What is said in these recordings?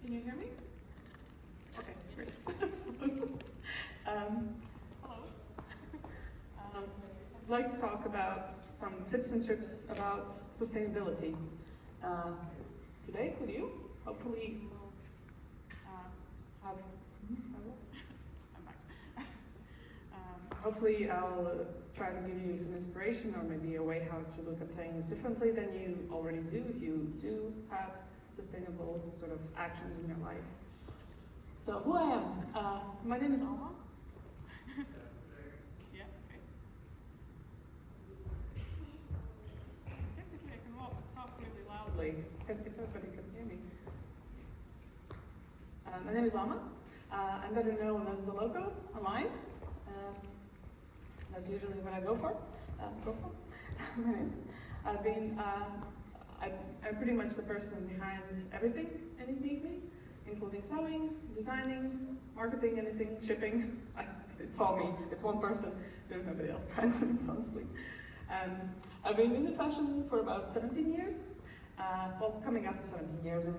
Can you hear me? Okay, great. Hello. I'd like to talk about some tips and tricks about sustainability. Today with you, hopefully have. I'm back. Hopefully I'll try to give you some inspiration or maybe a way how to look at things differently than you already do if you do have sustainable sort of actions in your life. So who I am, my name is Alma. Yeah, okay. Technically I can talk really loudly if everybody can hear me. My name is Alma. I'm better known as Hellocon Ry. That's usually what I go for. I'm pretty much the person behind everything in Hypecon, including sewing, designing, marketing, anything, shipping. It's all me. It's one person. There's nobody else behind it, honestly. I've been in fashion for about 17 years. Well, coming up to 17 years in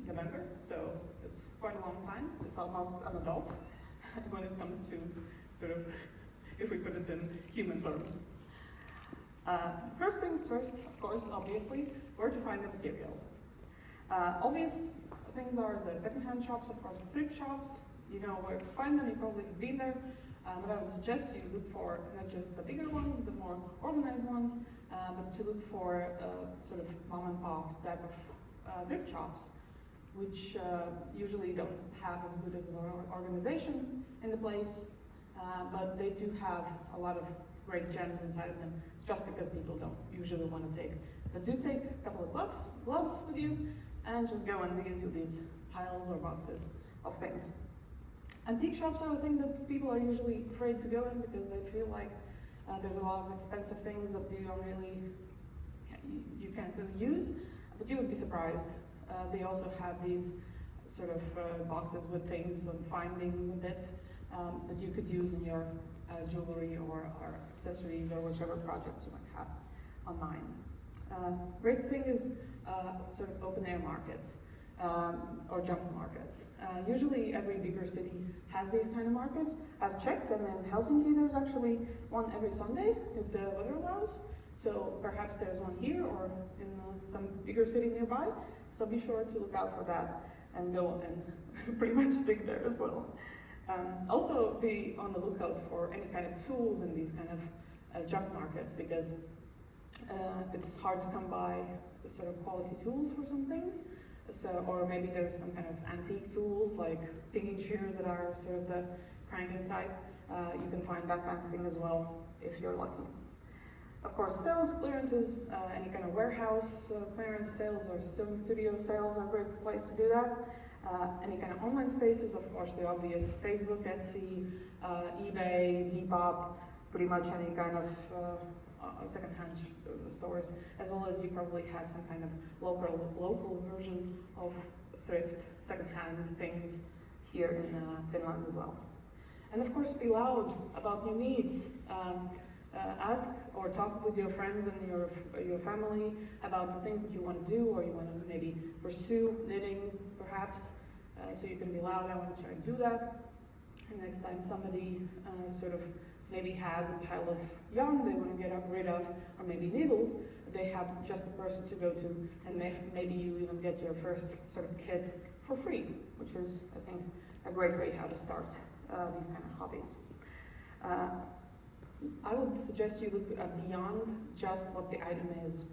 November, so it's quite a long time. It's almost an adult when it comes to sort of, if we put it in human terms. First things first, of course, obviously, where to find the materials. Obvious things are the secondhand shops, of course, thrift shops. You know where to find them, you've probably been there. But I would suggest you look for not just the bigger ones, the more organized ones, but to look for sort of mom and pop type of thrift shops, which usually don't have as good as an organization in the place, but they do have a lot of great gems inside of them, just because people don't usually want to take. But do take a couple of gloves with you, and just go and dig into these piles or boxes of things. Antique shops are a thing that people are usually afraid to go in because they feel like there's a lot of expensive things that you can't really use, but you would be surprised. They also have these sort of boxes with things and findings and bits that you could use in your jewelry or accessories or whichever projects you might have online. Great thing is sort of open air markets or junk markets. Usually every bigger city has these kind of markets. I've checked, and in Helsinki there's actually one every Sunday if the weather allows. So perhaps there's one here or in some bigger city nearby. So be sure to look out for that and go and pretty much dig there as well. Also be on the lookout for any kind of tools in these kind of junk markets, because it's hard to come by sort of quality tools for some things. So, or maybe there's some kind of antique tools like picking shears that are sort of the cranking type. You can find that kind of thing as well if you're lucky. Of course, sales, clearances, any kind of warehouse clearance sales or sewing studio sales are a great place to do that. Any kind of online spaces, of course, the obvious Facebook, Etsy, eBay, Depop, pretty much any kind of secondhand stores, as well as you probably have some kind of local version of thrift secondhand things here in Finland as well. And of course, be loud about your needs. Ask or talk with your friends and your family about the things that you want to do, or you want to maybe pursue knitting, perhaps. So you can be loud. I want to try to do that. And next time somebody sort of maybe has a pile of yarn they want to get rid of, or maybe needles, they have just a person to go to, and maybe you even get your first sort of kit for free, which is, I think, a great way how to start these kind of hobbies. I would suggest you look beyond just what the item is.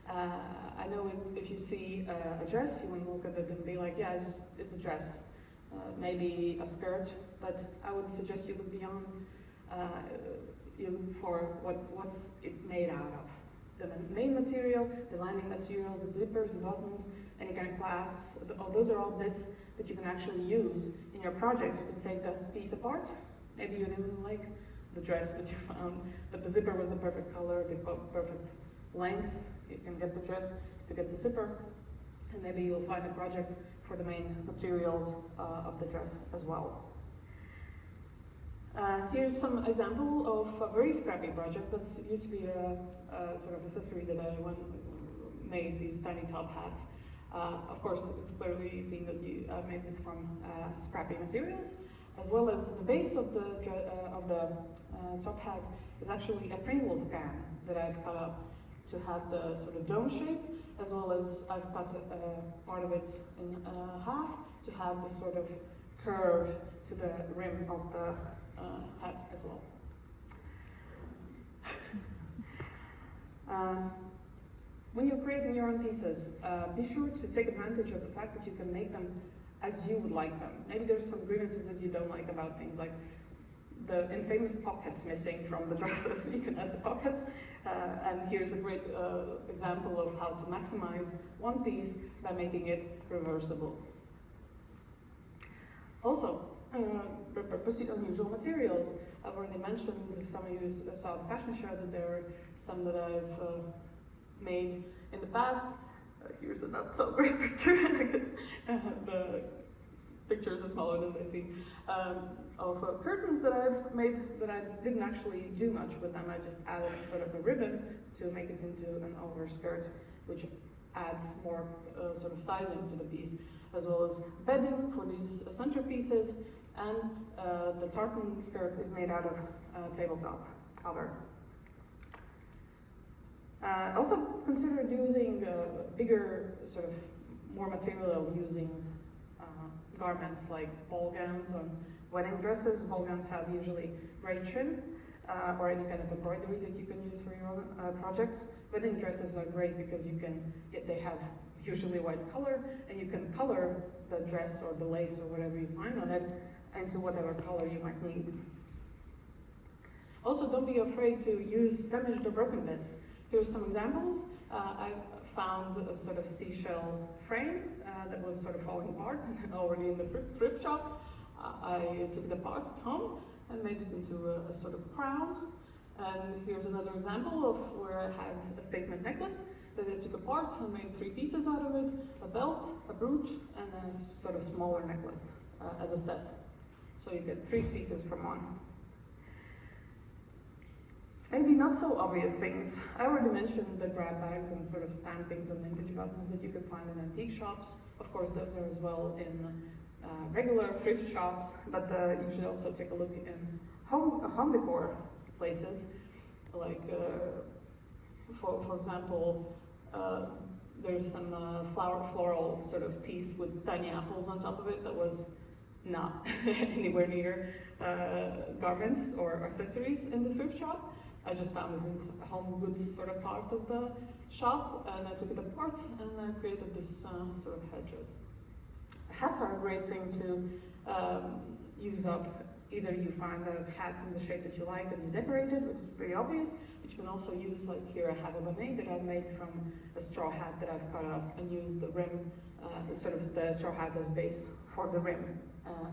I know if you see a dress, you want to look at it and be like, yeah, it's a dress, maybe a skirt, but I would suggest you look beyond. You look for what's it made out of. The main material, the lining materials, the zippers, the buttons, any kind of clasps, those are all bits that you can actually use in your project. You can take the piece apart. Maybe you didn't like the dress that you found, but the zipper was the perfect color, the perfect length. You can get the dress to get the zipper, and maybe you'll find a project for the main materials of the dress as well. Here's some example of a very scrappy project that used to be a sort of accessory that I made, these tiny top hats. Of course, it's clearly seen that you made it from scrappy materials, as well as the base of the top hat is actually a Pringle scan that I've cut up to have the sort of dome shape, as well as I've cut part of it in half to have this sort of curve to the rim of the hat as well. When you're creating your own pieces, be sure to take advantage of the fact that you can make them as you would like them. Maybe there's some grievances that you don't like about things, like the infamous pockets missing from the dresses. You can add the pockets, and here's a great example of how to maximize one piece by making it reversible. Also, repurposing unusual materials. I've already mentioned, if some of you saw the fashion show, that there were some that I've made in the past. Here's a not so great picture, I guess. The pictures are smaller than they seem. Of curtains that I've made that I didn't actually do much with them. I just added sort of a ribbon to make it into an overskirt, which adds more sort of sizing to the piece, as well as bedding for these centerpieces, and the tartan skirt is made out of tabletop cover. Also consider using bigger, sort of more material using garments like ball gowns or wedding dresses. Ball gowns have usually great trim or any kind of embroidery that you can use for your own projects. Wedding dresses are great because they have usually white color, and you can color the dress or the lace or whatever you find on it into whatever color you might need. Also, don't be afraid to use damaged or broken bits. Here's some examples. I found a sort of seashell frame that was sort of falling apart already in the thrift shop. I took it apart at home and made it into a sort of crown. And here's another example of where I had a statement necklace that I took apart and made 3 pieces out of it: a belt, a brooch, and a sort of smaller necklace as a set. So you get 3 pieces from one. Maybe not so obvious things. I already mentioned the grab bags and sort of stampings and vintage buttons that you can find in antique shops. Of course, those are as well in regular thrift shops, but you should also take a look in home decor places, like for example, there's some floral sort of piece with tiny apples on top of it that was not anywhere near garments or accessories in the thrift shop. I just found it in the home goods sort of part of the shop, and I took it apart and I created this sort of headdress. Hats are a great thing to use up. Either you find a hat in the shape that you like and you decorate it, which is pretty obvious, but you can also use, like here I have a bonnet that I've made from a straw hat that I've cut up and used the rim, sort of the straw hat as base for the rim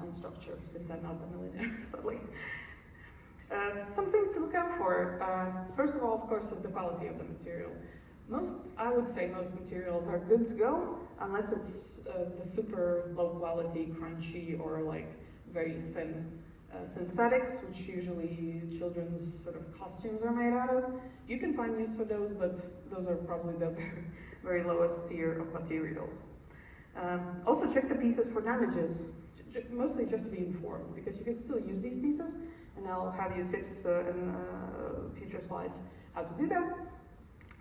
and structure, since I'm not a millionaire, sadly. Some things to look out for. First of all, of course, is the quality of the material. I would say most materials are good to go, unless it's the super low quality, crunchy, or like very thin synthetics, which usually children's sort of costumes are made out of. You can find use for those, but those are probably the very lowest tier of materials. Also check the pieces for damages, mostly just to be informed, because you can still use these pieces, and I'll have you tips in future slides how to do that.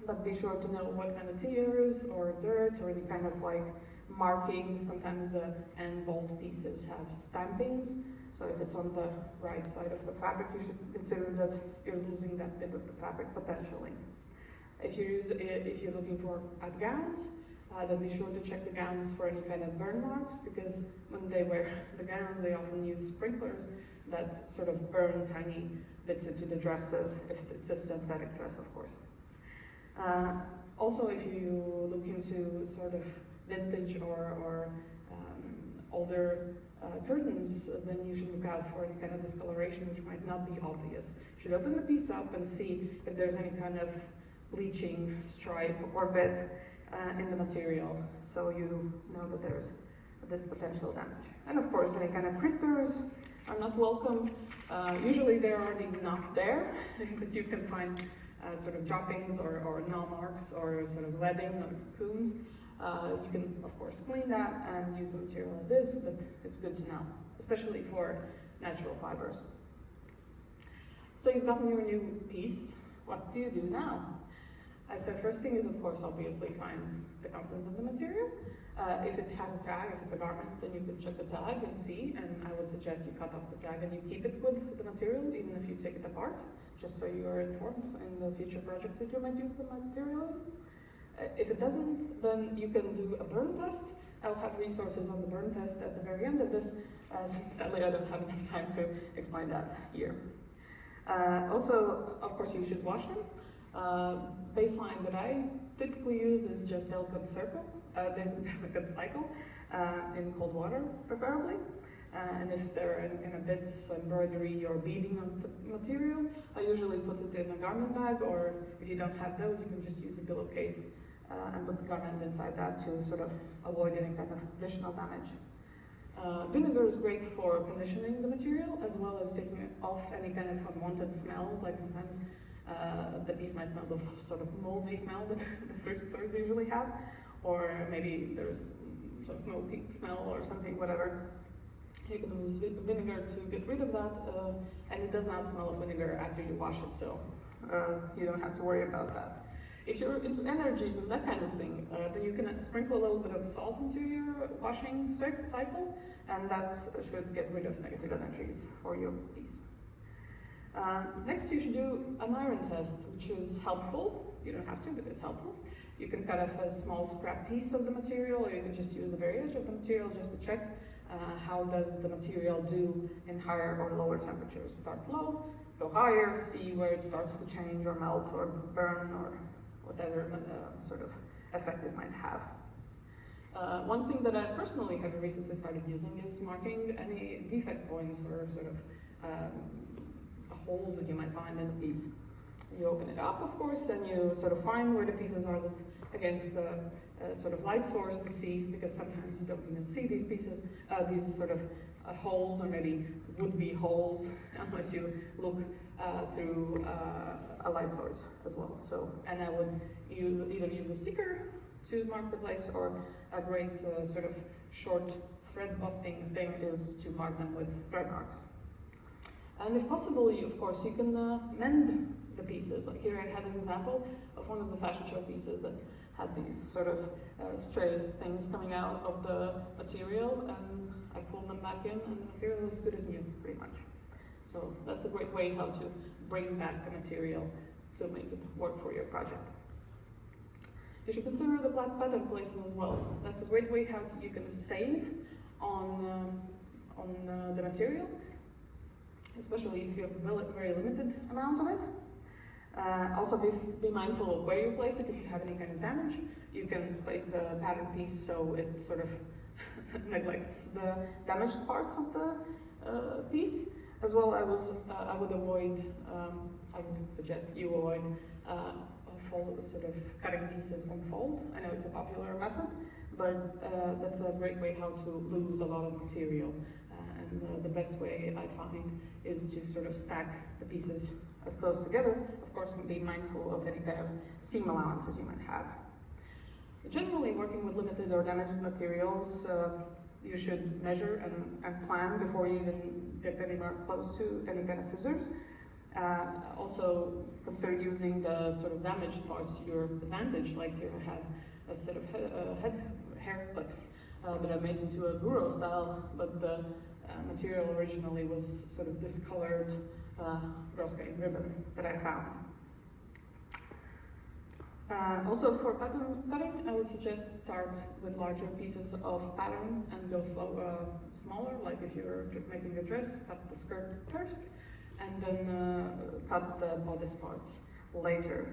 But be sure to know what kind of tears or dirt or any kind of like markings. Sometimes the end bolt pieces have stampings, so if it's on the right side of the fabric, you should consider that you're losing that bit of the fabric potentially. If you're looking for gowns, then be sure to check the gowns for any kind of burn marks, because when they wear the gowns, they often use sprinklers that sort of burn tiny bits into the dresses, if it's a synthetic dress, of course. Also, if you look into sort of vintage or older curtains, then you should look out for any kind of discoloration, which might not be obvious. You should open the piece up and see if there's any kind of bleaching stripe or bit in the material, so you know that there's this potential damage. And of course, any kind of critters are not welcome. Usually they're already not there, but you can find sort of droppings or gnaw marks or sort of webbing or cocoons. You can, of course, clean that and use the material like this, but it's good to know, especially for natural fibers. So you've gotten your new piece. What do you do now? I said first thing is, of course, obviously find the contents of the material. If it has a tag, if it's a garment, then you can check the tag and see, and I would suggest you cut off the tag and you keep it with the material, even if you take it apart, just so you are informed in the future projects that you might use the material in. If it doesn't, then you can do a burn test. I'll have resources on the burn test at the very end of this, since sadly I don't have enough time to explain that here. Also, of course, you should wash them. Baseline that I typically use is just delicate cycle in cold water, preferably. And if there are any kind of bits, embroidery, or beading on the material, I usually put it in a garment bag, or if you don't have those, you can just use a pillowcase and put the garment inside that to sort of avoid any kind of additional damage. Vinegar is great for conditioning the material, as well as taking off any kind of unwanted smells, like sometimes the piece might smell the sort of moldy smell that the thrift stores usually have, or maybe there's some smoky smell or something, whatever. You can use vinegar to get rid of that, and it does not smell of vinegar after you wash it, so you don't have to worry about that. If you're into energies and that kind of thing, then you can sprinkle a little bit of salt into your washing cycle, and that should get rid of negative energies for your piece. Next, you should do an iron test, which is helpful. You don't have to, but it's helpful. You can cut off a small scrap piece of the material, or you can just use the very edge of the material just to check how does the material do in higher or lower temperatures. Start low, go higher, see where it starts to change or melt or burn or whatever sort of effect it might have. One thing that I personally have recently started using is marking any defect points or sort of holes that you might find in the piece. You open it up, of course, and you sort of find where the pieces are, look against the sort of light source to see, because sometimes you don't even see these pieces, these sort of holes, or maybe would-be holes, unless you look through a light source as well. So, and I would either use a sticker to mark the place, or a great sort of short thread busting thing is to mark them with thread marks. And if possible, of course, you can mend the pieces. Like here I had an example of one of the fashion show pieces that had these sort of stray things coming out of the material, and I pulled them back in, and the material is good as new, pretty much. So that's a great way how to bring back the material to make it work for your project. You should consider the pattern placement as well. That's a great way how you can save on the material, especially if you have a very limited amount of it. Also be mindful of where you place it. If you have any kind of damage, you can place the pattern piece so it sort of neglects the damaged parts of the piece. As well, I would suggest you avoid sort of cutting pieces on fold. I know it's a popular method, but that's a great way how to lose a lot of material. And the best way I find is to sort of stack the pieces as close together. Of course, be mindful of any kind of seam allowances you might have. Generally, working with limited or damaged materials, you should measure and plan before you even get anywhere close to any kind of scissors. Also, consider using the sort of damaged parts to your advantage, like you have a set of hair clips that are made into a burro style, but the material originally was sort of discolored cross-grain ribbon that I found. Also, for pattern cutting, I would suggest start with larger pieces of pattern and go smaller, like if you're making a dress, cut the skirt first, and then cut the bodice parts later.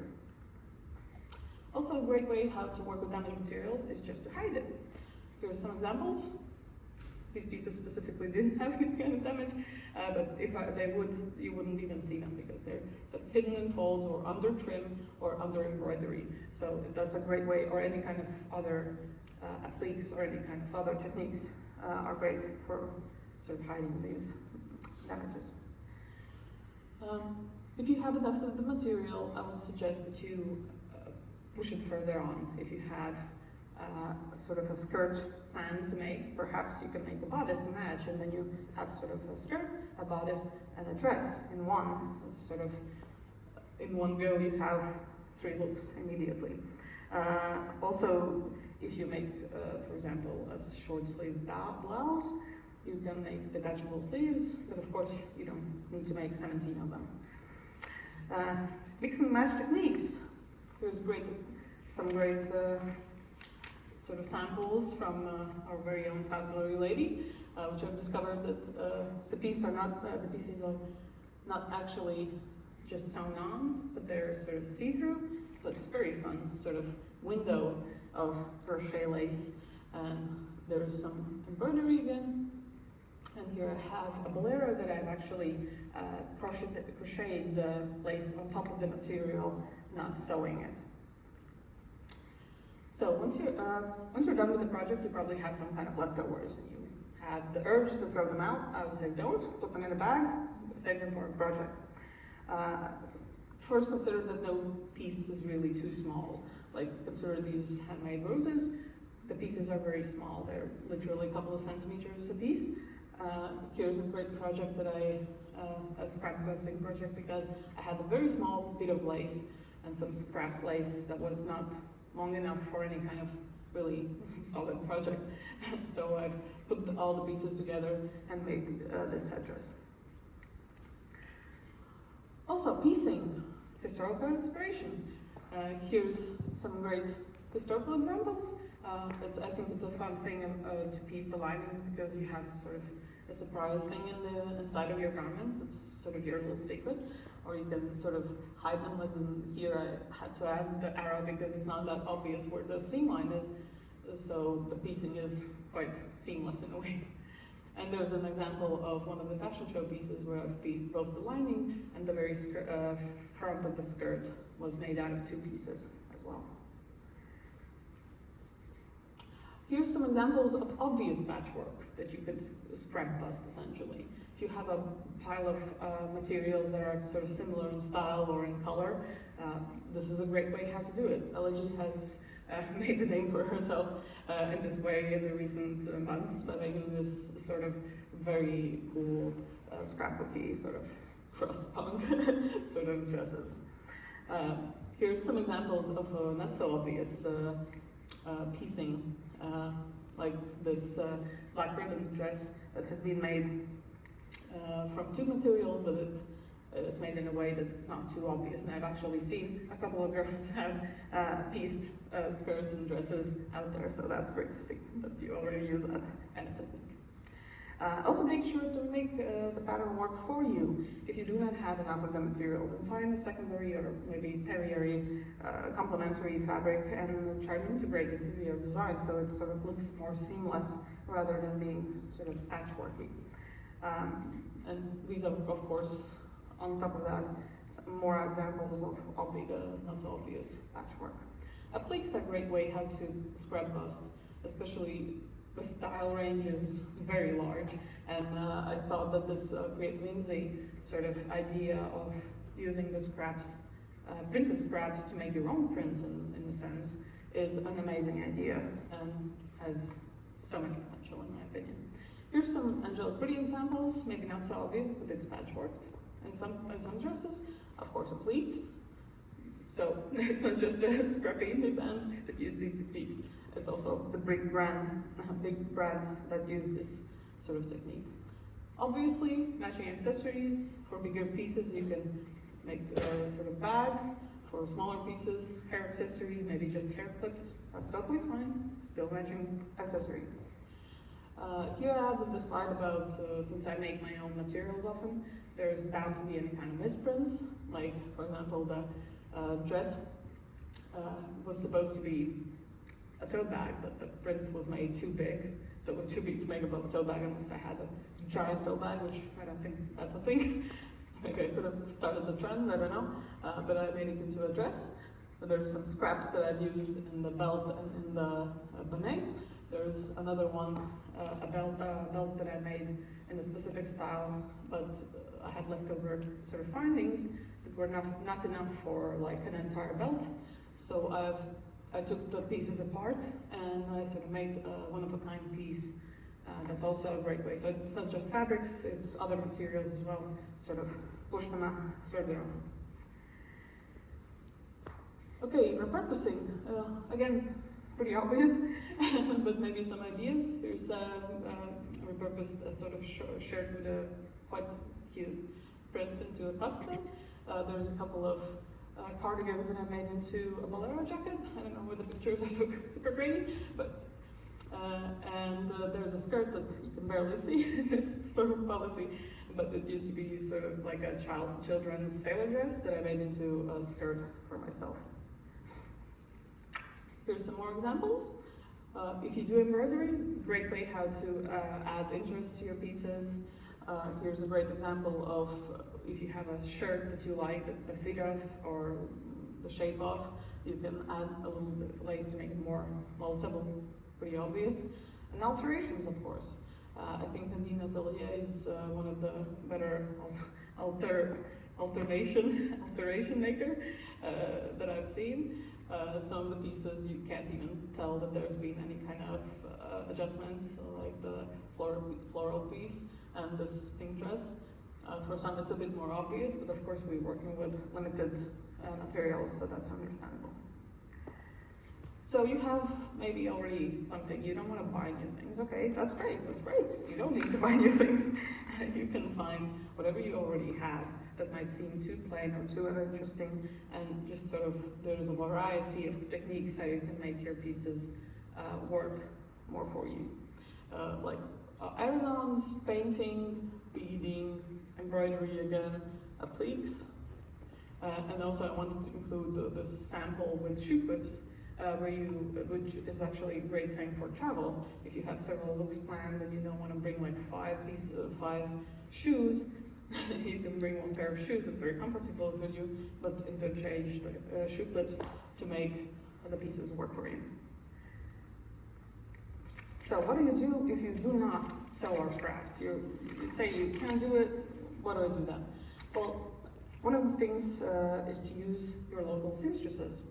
Also, a great way how to work with damaged materials is just to hide it. Here are some examples. These pieces specifically didn't have any kind of damage, but if they would, you wouldn't even see them because they're sort of hidden in folds or under trim or under embroidery. So that's a great way, or any kind of other appliques or any kind of other techniques are great for sort of hiding these damages. If you have enough of the material, I would suggest that you push it further on. If you have sort of a skirt plan to make. Perhaps you can make a bodice to match, and then you have sort of a skirt, a bodice, and a dress in one. Sort of in one go, you have 3 looks immediately. Also, if you make, for example, a short sleeve blouse, you can make detachable sleeves, but of course you don't need to make 17 of them. Mix and match techniques. There's some great sort of samples from our very own Hellocon lady, which I've discovered that the pieces are not actually just sewn on, but they're sort of see-through. So it's a very fun sort of window of crochet lace. And there's some embroidery again. And here I have a bolero that I've actually crocheted the lace on top of the material, not sewing it. So once you're done with the project, you probably have some kind of leftovers, and you have the urge to throw them out. I would say don't, put them in a bag, save them for a project. First, consider that no piece is really too small. Like, consider these handmade roses. The pieces are very small. They're literally a couple of centimeters a piece. Here's a great project that a scrap questing project, because I had a very small bit of lace and some scrap lace that was not long enough for any kind of really solid project. So I put all the pieces together and made this headdress. Also, piecing, historical inspiration. Here's some great historical examples. I think it's a fun thing to piece the linings, because you have sort of a surprise thing inside of your garment. It's sort of your little secret. Or you can sort of hide them, as in here I had to add the arrow because it's not that obvious where the seam line is. So the piecing is quite seamless in a way. And there's an example of one of the fashion show pieces where I've pieced both the lining and the very front of the skirt was made out of 2 pieces as well. Here's some examples of obvious patchwork that you could scrap bust, essentially. If you have a pile of materials that are sort of similar in style or in color, this is a great way how to do it. LG has made a name for herself in this way in the recent months by making this sort of very cool scrapbooky sort of crust punk sort of dresses. Here's some examples of not so obvious piecing, like this black ribbon dress that has been made from 2 materials, but it's made in a way that's not too obvious. And I've actually seen a couple of girls have pieced skirts and dresses out there, so that's great to see that you already use that kind of technique. Also make sure to make the pattern work for you. If you do not have enough of the material, then find a secondary or maybe tertiary complementary fabric and try to integrate it into your design so it sort of looks more seamless rather than being sort of patchworky. And these are, of course, on top of that, some more examples of not so obvious patchwork. Appliques are a great way how to scrap bust, especially the style range is very large, and I thought that this great whimsy sort of idea of using the scraps, printed scraps to make your own prints in a sense, is an amazing idea and has so much potential in my opinion. Here's some angelic pretty examples, maybe not so obvious, but it's patchworked. In some dresses, of course, appliques. So it's not just the scrappy indie bands that use these techniques. It's also the big brands that use this sort of technique. Obviously, matching accessories. For bigger pieces, you can make sort of bags. For smaller pieces, hair accessories, maybe just hair clips. That's totally fine. Still matching accessory. Here I have the slide about, since I make my own materials often, there's bound to be any kind of misprints. Like, for example, the dress was supposed to be a tote bag, but the print was made too big. So it was too big to make a tote bag unless I had a giant tote bag, which I don't think that's a thing. Maybe I could have started the trend, I don't know. But I made it into a dress. But there's some scraps that I've used in the belt and in the bonnet. There's another one, a belt that I made in a specific style, but I had leftover sort of findings that were not enough for like an entire belt. So I I took the pieces apart and I sort of made a one-of-a-kind piece. That's also a great way. So it's not just fabrics, it's other materials as well. Sort of push them up further on. Okay, repurposing. Again, pretty obvious, but maybe some ideas. Here's repurposed a sort of shirt with a quite cute print into a cutset. There's a couple of cardigans that I made into a bolero jacket. I don't know where the pictures are so super grainy, but and there's a skirt that you can barely see in this sort of quality, but it used to be sort of like a children's sailor dress that I made into a skirt for myself. Here's some more examples. If you do embroidery, great way how to add interest to your pieces. Here's a great example of if you have a shirt that you like, the fit of or the shape of, you can add a little bit of lace to make it more multiple, pretty obvious. And alterations, of course. I think Nadine Atelier is one of the better alteration maker that I've seen. Some of the pieces you can't even tell that there's been any kind of adjustments, like the floral piece and this pink dress. For some it's a bit more obvious, but of course we're working with limited materials, so that's understandable. So you have maybe already something, you don't want to buy new things. Okay, that's great. You don't need to buy new things. You can find whatever you already have that might seem too plain or too uninteresting, and just sort of, there's a variety of techniques how you can make your pieces work more for you. Like iron-ons, painting, beading, embroidery again, appliques. And also I wanted to include this sample with shoe clips, which is actually a great thing for travel. If you have several looks planned and you don't want to bring like 5 shoes, you can bring one pair of shoes that's very comfortable with you, but interchange the shoe clips to make the pieces work for you. So what do you do if you do not sew or craft? You say you can't do it, what do I do then? Well, one of the things is to use your local seamstresses,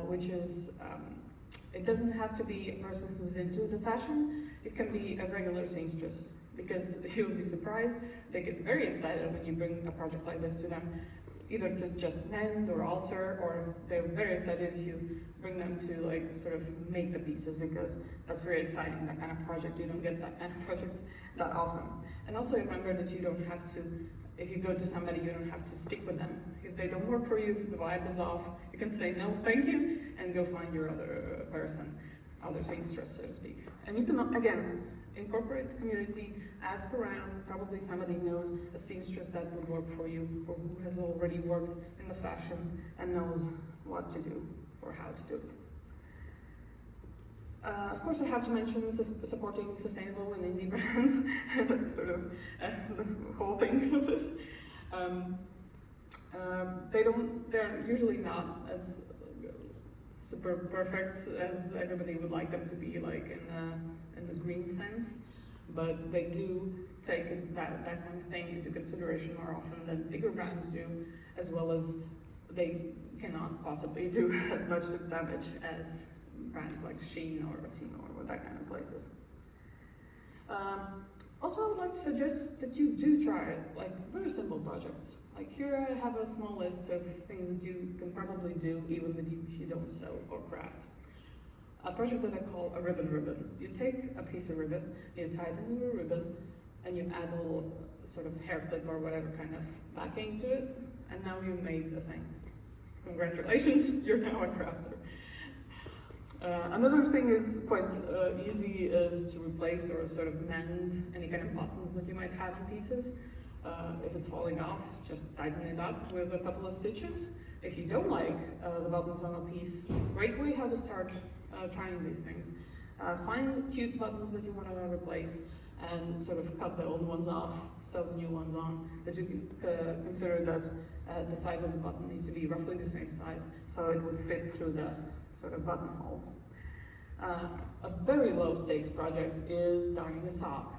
which is, it doesn't have to be a person who's into the fashion, it can be a regular seamstress, because you'll be surprised, they get very excited when you bring a project like this to them, either to just mend or alter, or they're very excited if you bring them to like sort of make the pieces, because that's very exciting, that kind of project. You don't get that kind of projects that often. And also remember that you don't have to, if you go to somebody, you don't have to stick with them. If they don't work for you, if the vibe is off, you can say no, thank you, and go find your other person, other seamstress, so to speak. And you can, again, incorporate the community, ask around, probably somebody knows a seamstress that would work for you, or who has already worked in the fashion and knows what to do or how to do it. Of course, I have to mention supporting sustainable and indie brands. That's sort of the whole thing of this. They're usually not as super perfect as everybody would like them to be, like in the green sense, but they do take that kind of thing into consideration more often than bigger brands do, as well as they cannot possibly do as much damage as brands like Shein or Timo or that kind of places. Also, I would like to suggest that you do try like very simple projects. Like here I have a small list of things that you can probably do even if you don't sew or craft. A project that I call a ribbon. You take a piece of ribbon, you tie it into a ribbon, and you add a little sort of hair clip or whatever kind of backing to it, and now you've made the thing. Congratulations, you're now a crafter. Another thing is quite easy is to replace or sort of mend any kind of buttons that you might have on pieces. If it's falling off, just tighten it up with a couple of stitches. If you don't like the buttons on a piece, great way how to start trying these things. Find cute buttons that you want to replace and sort of cut the old ones off, sew the new ones on. But you can consider that the size of the button needs to be roughly the same size, so it would fit through the sort of buttonhole. A very low stakes project is darning a sock,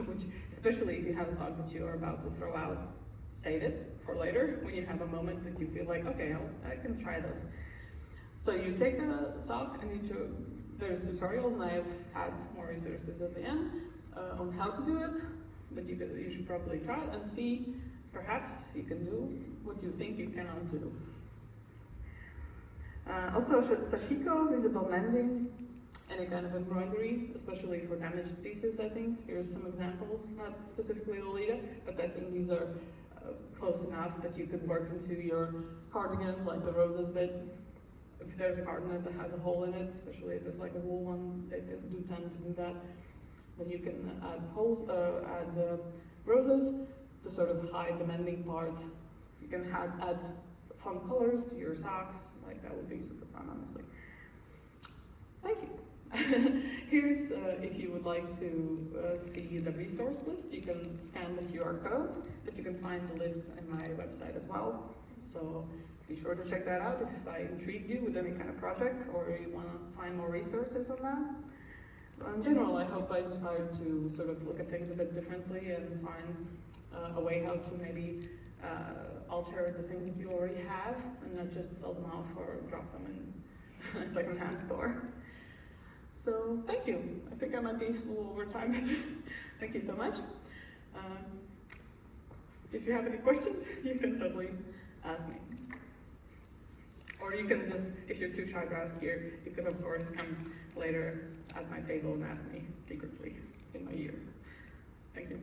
which, especially if you have a sock that you are about to throw out, save it for later when you have a moment that you feel like, okay, I can try this. So you take a sock and there's tutorials, and I have had more resources at the end on how to do it, but you should probably try it and see, perhaps you can do what you think you cannot do. Also, sashiko, visible mending, any kind of embroidery, especially for damaged pieces, I think. Here's some examples, not specifically Lolita, but I think these are close enough that you could work into your cardigans, like the roses bit. If there's a cardigan that has a hole in it, especially if it's like a wool one, they do tend to do that. Then you can add roses to sort of hide the mending part. You can add fun colors to your socks, like that would be super fun, honestly. Thank you. Here's, if you would like to see the resource list, you can scan the QR code, but you can find the list in my website as well. So be sure to check that out if I intrigued you with any kind of project or you want to find more resources on that. In general, I hope I inspired to sort of look at things a bit differently and find a way how to maybe alter the things that you already have and not just sell them off or drop them in a second-hand store. So thank you. I think I might be a little over time. Thank you so much. If you have any questions, you can totally ask me. Or you can just, if you're too shy to ask here, you can of course come later at my table and ask me secretly in my ear. Thank you.